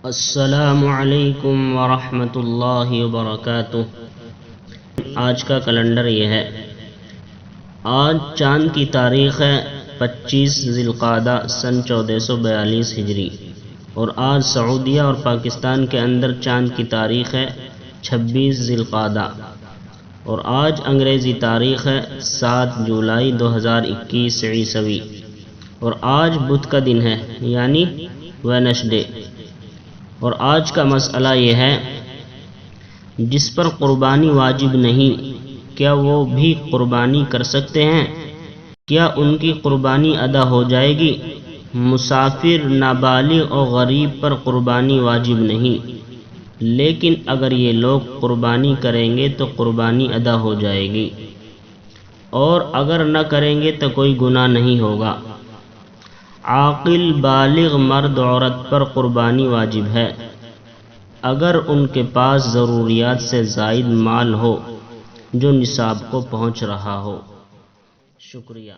السلام علیکم ورحمۃ اللہ وبرکاتہ۔ آج کا کیلنڈر یہ ہے، آج چاند کی تاریخ ہے 25 ذی القعدہ سن 1442 ہجری، اور آج سعودیہ اور پاکستان کے اندر چاند کی تاریخ ہے 26 ذی القعدہ، اور آج انگریزی تاریخ ہے 7 جولائی 2021 عیسوی، اور آج بدھ کا دن ہے یعنی وینسڈے۔ اور آج کا مسئلہ یہ ہے، جس پر قربانی واجب نہیں، کیا وہ بھی قربانی کر سکتے ہیں؟ کیا ان کی قربانی ادا ہو جائے گی؟ مسافر، نابالغ اور غریب پر قربانی واجب نہیں، لیکن اگر یہ لوگ قربانی کریں گے تو قربانی ادا ہو جائے گی، اور اگر نہ کریں گے تو کوئی گناہ نہیں ہوگا۔ عاقل بالغ مرد عورت پر قربانی واجب ہے اگر ان کے پاس ضروریات سے زائد مال ہو جو نصاب کو پہنچ رہا ہو۔ شکریہ۔